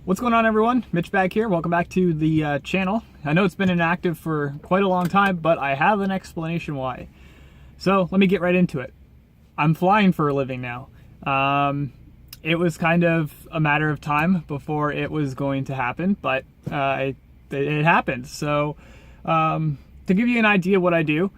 What's going on, everyone? Mitch back here. Welcome back to the channel. I know it's been inactive for quite a long time, but I have an explanation why. So let me get right into it. I'm flying for a living now. It was kind of a matter of time before it was going to happen, but it happened. So to give you an idea what I do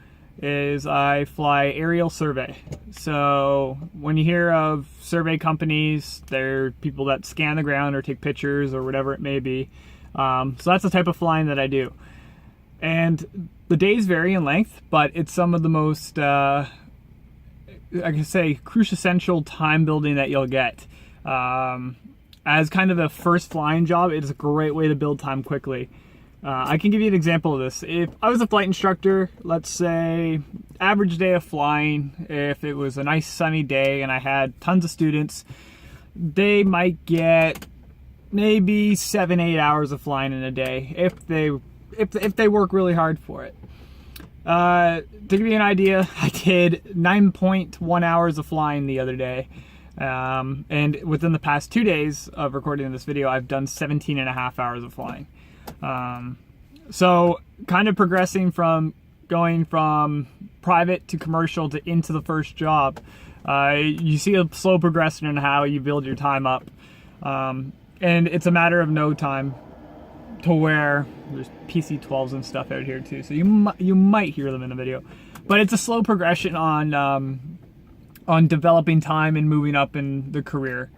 is I fly aerial survey. So when you hear of survey companies, they're people that scan the ground or take pictures or whatever it may be. So that's the type of flying that I do. And the days vary in length, but it's some of the most, I can say, crucial time building that you'll get. As kind of a first flying job, it's a great way to build time quickly. I can give you an example of this. If I was a flight instructor, let's say average day of flying, if it was a nice sunny day and I had tons of students, they might get maybe 7-8 hours of flying in a day if they work really hard for it. To give you an idea, I did 9.1 hours of flying the other day. And within the past 2 days of recording this video, I've done 17.5 hours of flying. So kind of progressing from going from private to commercial to into the first job, you see a slow progression in how you build your time up. And it's a matter of no time to where there's PC-12s and stuff out here too. So you might hear them in the video, but it's a slow progression on developing time and moving up in the career.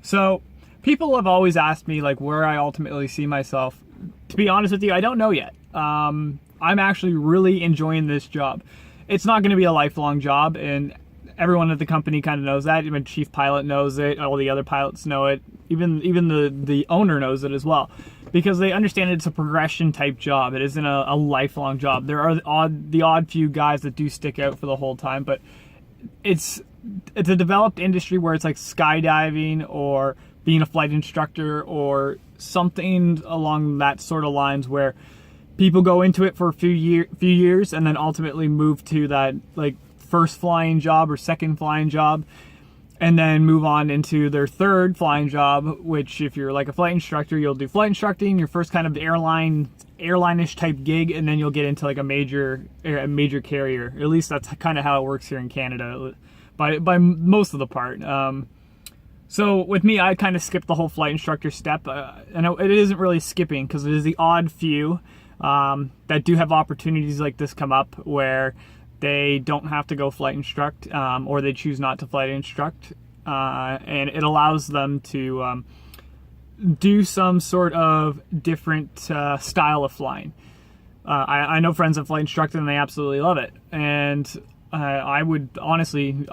So people have always asked me like where I ultimately see myself. To be honest with you, I don't know yet. I'm actually really enjoying this job. It's not going to be a lifelong job, and everyone at the company kind of knows that. Even chief pilot knows it. All the other pilots know it. Even the owner knows it as well, because they understand it's a progression type job. It isn't a lifelong job. There are the odd few guys that do stick out for the whole time, but it's a developed industry where it's like skydiving or being a flight instructor or something along that sort of lines, where people go into it for a few years and then ultimately move to that like first flying job or second flying job, and then move on into their third flying job, which if you're like a flight instructor, you'll do flight instructing, your first kind of airline-ish type gig, and then you'll get into like a major carrier. At least that's kind of how it works here in Canada by most of the part. So with me, I kind of skipped the whole flight instructor step, and it isn't really skipping because it is the odd few that do have opportunities like this come up where they don't have to go flight instruct, or they choose not to flight instruct, and it allows them to do some sort of different style of flying. I know friends that flight instructed and they absolutely love it, and I honestly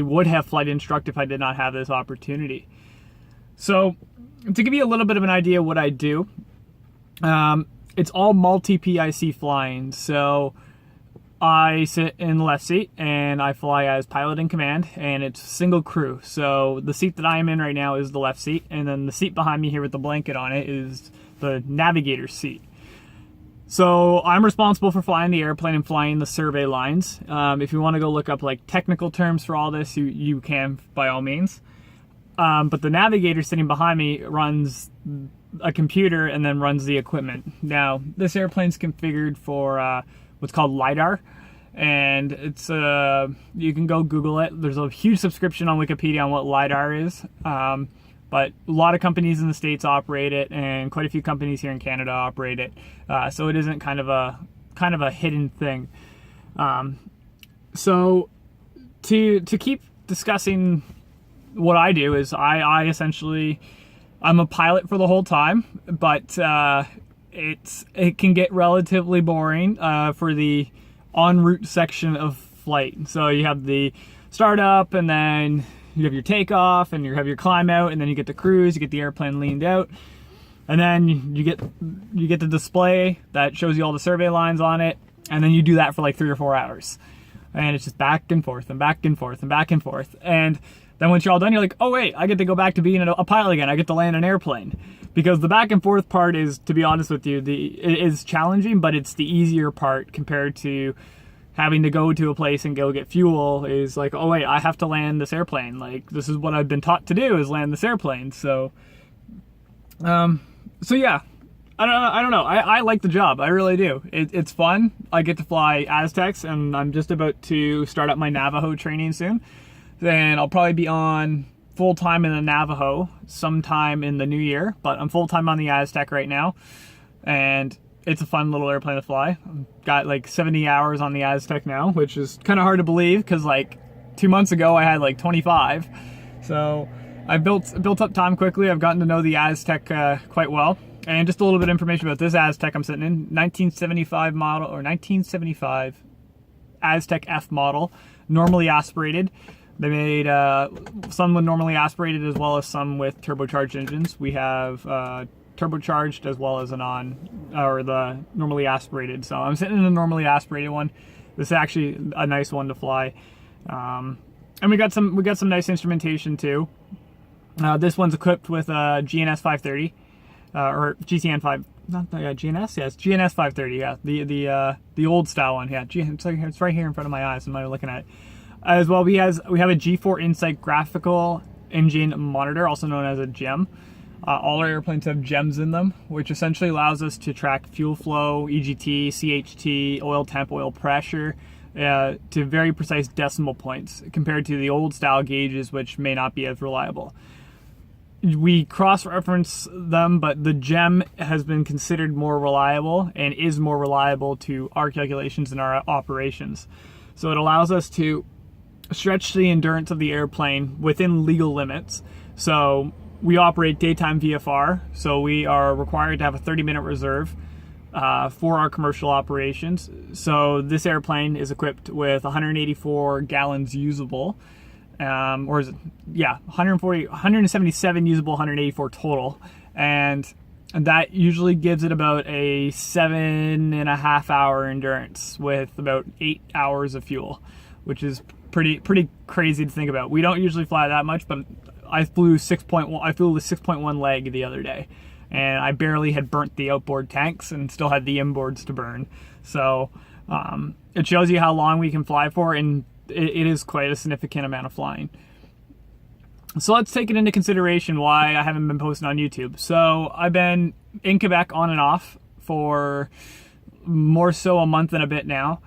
would have flight instruct if I did not have this opportunity. So to give you a little bit of an idea of what I do, it's all multi-PIC flying. So I sit in the left seat and I fly as pilot in command, and it's single crew. So the seat that I am in right now is the left seat, and then the seat behind me here with the blanket on it is the navigator's seat. So I'm responsible for flying the airplane and flying the survey lines. If you want to go look up like technical terms for all this, you can by all means. But the navigator sitting behind me runs a computer and then runs the equipment. Now, this airplane's configured for what's called LiDAR, and it's you can go Google it. There's a huge subscription on Wikipedia on what LiDAR is. But a lot of companies in the States operate it, and quite a few companies here in Canada operate it. So it isn't kind of a hidden thing. So to keep discussing what I do is I essentially, I'm a pilot for the whole time, but it can get relatively boring for the en route section of flight. So you have the startup, and then you have your takeoff, and you have your climb out, and then you get the cruise, you get the airplane leaned out, and then you get the display that shows you all the survey lines on it, and then you do that for like 3 or 4 hours. And it's just back and forth and back and forth and back and forth. And then once you're all done, you're like, oh wait, I get to go back to being a pilot again. I get to land an airplane. Because the back and forth part is, to be honest with you, it is challenging, but it's the easier part compared to having to go to a place and go get fuel. Is like, oh wait, I have to land this airplane. Like, this is what I've been taught to do, is land this airplane. So So yeah, I don't know. I like the job. I really do. It's fun. I get to fly Aztecs, and I'm just about to start up my Navajo training soon. Then I'll probably be on full-time in the Navajo sometime in the new year, but I'm full-time on the Aztec right now, and it's a fun little airplane to fly. I've got like 70 hours on the Aztec now, which is kind of hard to believe because like 2 months ago I had like 25. So I built up time quickly. I've gotten to know the Aztec quite well. And just a little bit of information about this Aztec I'm sitting in. 1975 model, or 1975 Aztec F model, normally aspirated. They made some with normally aspirated as well as some with turbocharged engines. We have turbocharged as well as the normally aspirated. So I'm sitting in the normally aspirated one. This is actually a nice one to fly. And we got some nice instrumentation too. This one's equipped with a GNS 530 or GTN 5. Not GNS. Yes, GNS 530. Yeah, the old style one. Yeah, it's right here in front of my eyes. I'm not looking at it. As well, we have a G4 Insight graphical engine monitor, also known as a GEM. All our airplanes have GEMs in them, which essentially allows us to track fuel flow, EGT, CHT, oil temp, oil pressure, to very precise decimal points compared to the old style gauges, which may not be as reliable. We cross-reference them, but the GEM has been considered more reliable and is more reliable to our calculations and our operations. So it allows us to stretch the endurance of the airplane within legal limits. So we operate daytime VFR, so we are required to have a 30-minute reserve for our commercial operations. So this airplane is equipped with 184 gallons usable, or is it? Yeah, 177 usable, 184 total, and that usually gives it about a 7.5 hour endurance with about 8 hours of fuel, which is pretty crazy to think about. We don't usually fly that much, but I flew 6.1. I flew with 6.1 leg the other day, and I barely had burnt the outboard tanks and still had the inboards to burn. So it shows you how long we can fly for, and it is quite a significant amount of flying. So let's take it into consideration why I haven't been posting on YouTube. So I've been in Quebec on and off for more so a month and a bit now.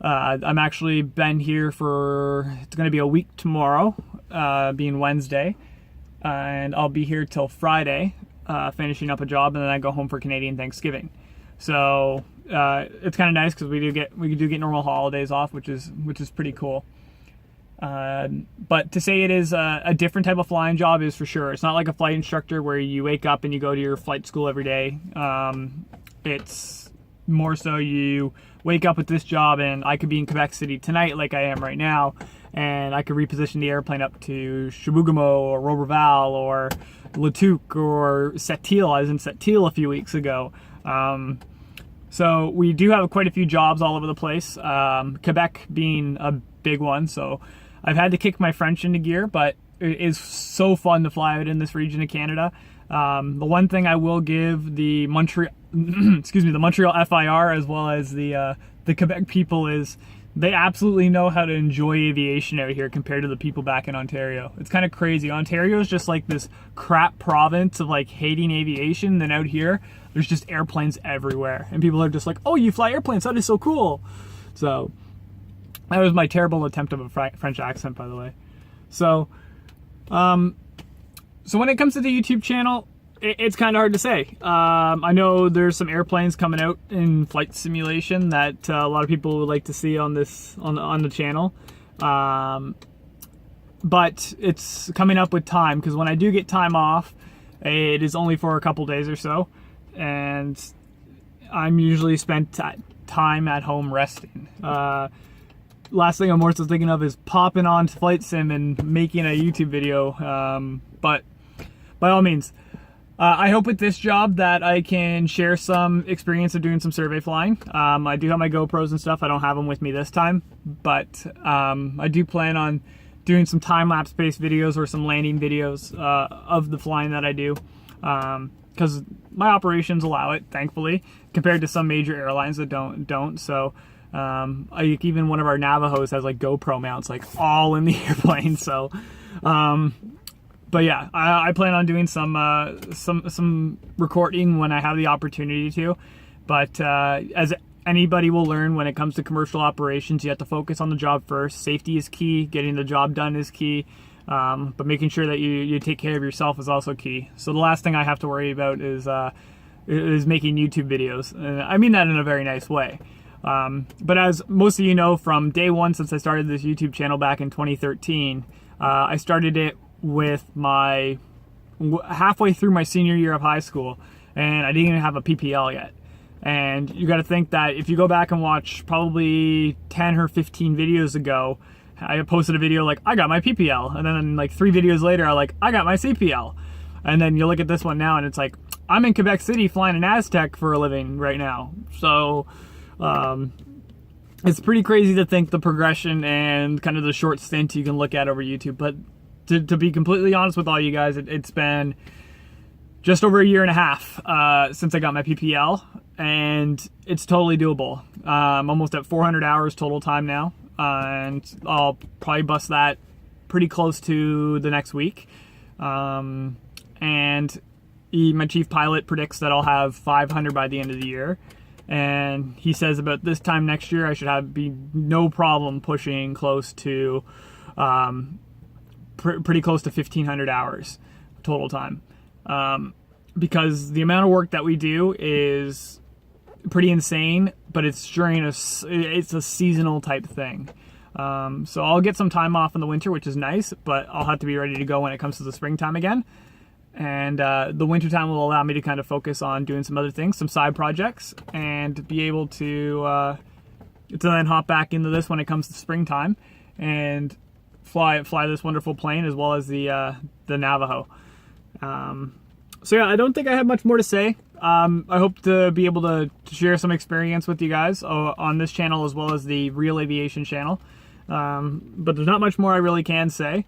I'm actually been here for, it's going to be a week tomorrow, being Wednesday, and I'll be here till Friday, finishing up a job, and then I go home for Canadian Thanksgiving. So it's kind of nice because we do get normal holidays off, which is pretty cool. But to say it is a different type of flying job is for sure. It's not like a flight instructor where you wake up and you go to your flight school every day. It's more so you wake up with this job, and I could be in Quebec City tonight like I am right now, and I could reposition the airplane up to Chibougamau or Roberval or Latuque or Sept-Îles. I was in Sept-Îles a few weeks ago. So we do have quite a few jobs all over the place, Quebec being a big one. So I've had to kick my French into gear, but it is so fun to fly out in this region of Canada. The one thing I will give the Montreal FIR as well as the Quebec people is they absolutely know how to enjoy aviation out here compared to the people back in Ontario. It's kind of crazy. Ontario is just like this crap province of like hating aviation. Then out here, there's just airplanes everywhere, and people are just like, "Oh, you fly airplanes? That is so cool." So that was my terrible attempt of a French accent, by the way. So when it comes to the YouTube channel, it's kind of hard to say. I know there's some airplanes coming out in flight simulation that a lot of people would like to see on the channel, but it's coming up with time, because when I do get time off, it is only for a couple days or so, and I'm usually spent time at home resting. Last thing I'm more so thinking of is popping on to Flight Sim and making a YouTube video, but by all means, I hope with this job that I can share some experience of doing some survey flying. I do have my GoPros and stuff. I don't have them with me this time, but I do plan on doing some time-lapse based videos or some landing videos of the flying that I do, because my operations allow it, thankfully, compared to some major airlines that don't. So even one of our Navajos has like GoPro mounts like all in the airplane. So But yeah, I plan on doing some recording when I have the opportunity to. But as anybody will learn, when it comes to commercial operations, you have to focus on the job first. Safety is key. Getting the job done is key. But making sure that you take care of yourself is also key. So the last thing I have to worry about is making YouTube videos. And I mean that in a very nice way. But as most of you know, from day one since I started this YouTube channel back in 2013, I started it with halfway through my senior year of high school, and I didn't even have a PPL yet. And you got to think that if you go back and watch probably 10 or 15 videos ago, I posted a video like, I got my PPL. And then like 3 videos later, I got my CPL. And then you look at this one now and it's like, I'm in Quebec City flying an Aztec for a living right now. So it's pretty crazy to think the progression and kind of the short stint you can look at over YouTube. But to be completely honest with all you guys, it's been just over a year and a half since I got my PPL, and it's totally doable. I'm almost at 400 hours total time now, and I'll probably bust that pretty close to the next week. And my chief pilot predicts that I'll have 500 by the end of the year. And he says about this time next year, I should be no problem pushing close to, pretty close to 1,500 hours total time. Because the amount of work that we do is pretty insane, but it's during it's a seasonal type thing. So I'll get some time off in the winter, which is nice, but I'll have to be ready to go when it comes to the springtime again. And the wintertime will allow me to kind of focus on doing some other things, some side projects, and be able to then hop back into this when it comes to springtime and fly this wonderful plane, as well as the Navajo. So yeah, I don't think I have much more to say. I hope to be able to share some experience with you guys on this channel as well as the Real Aviation channel. But there's not much more I really can say,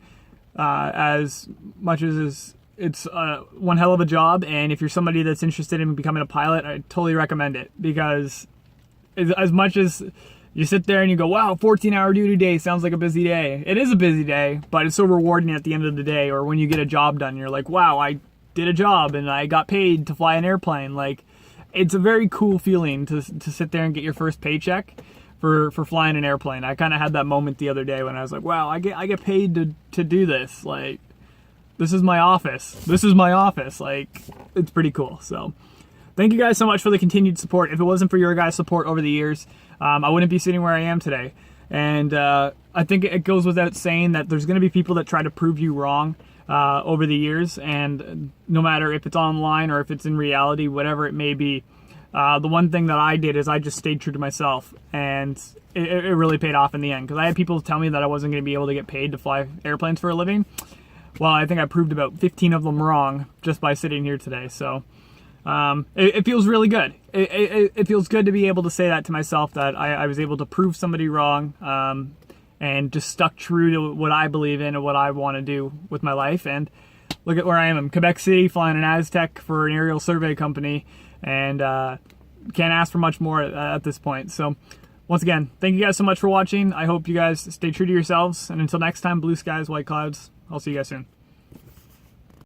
as much as it's one hell of a job, and if you're somebody that's interested in becoming a pilot, I totally recommend it, because as much as you sit there and you go, wow, 14-hour duty day sounds like a busy day. It is a busy day, but it's so rewarding at the end of the day, or when you get a job done, you're like, wow, I did a job and I got paid to fly an airplane. Like, it's a very cool feeling to sit there and get your first paycheck for flying an airplane. I kind of had that moment the other day when I was like, wow, I get paid to do this. Like, this is my office. This is my office. Like, it's pretty cool. So thank you guys so much for the continued support. If it wasn't for your guys' support over the years, I wouldn't be sitting where I am today. And I think it goes without saying that there's going to be people that try to prove you wrong over the years. And no matter if it's online or if it's in reality, whatever it may be, the one thing that I did is I just stayed true to myself. And it really paid off in the end. Because I had people tell me that I wasn't going to be able to get paid to fly airplanes for a living. Well, I think I proved about 15 of them wrong just by sitting here today. So it feels really good. It feels good to be able to say that to myself, that I was able to prove somebody wrong, and just stuck true to what I believe in and what I want to do with my life. And look at where I am in Quebec City, flying an Aztec for an aerial survey company, and can't ask for much more at this point. So once again, thank you guys so much for watching. I hope you guys stay true to yourselves, and until next time, blue skies, white clouds. I'll see you guys soon.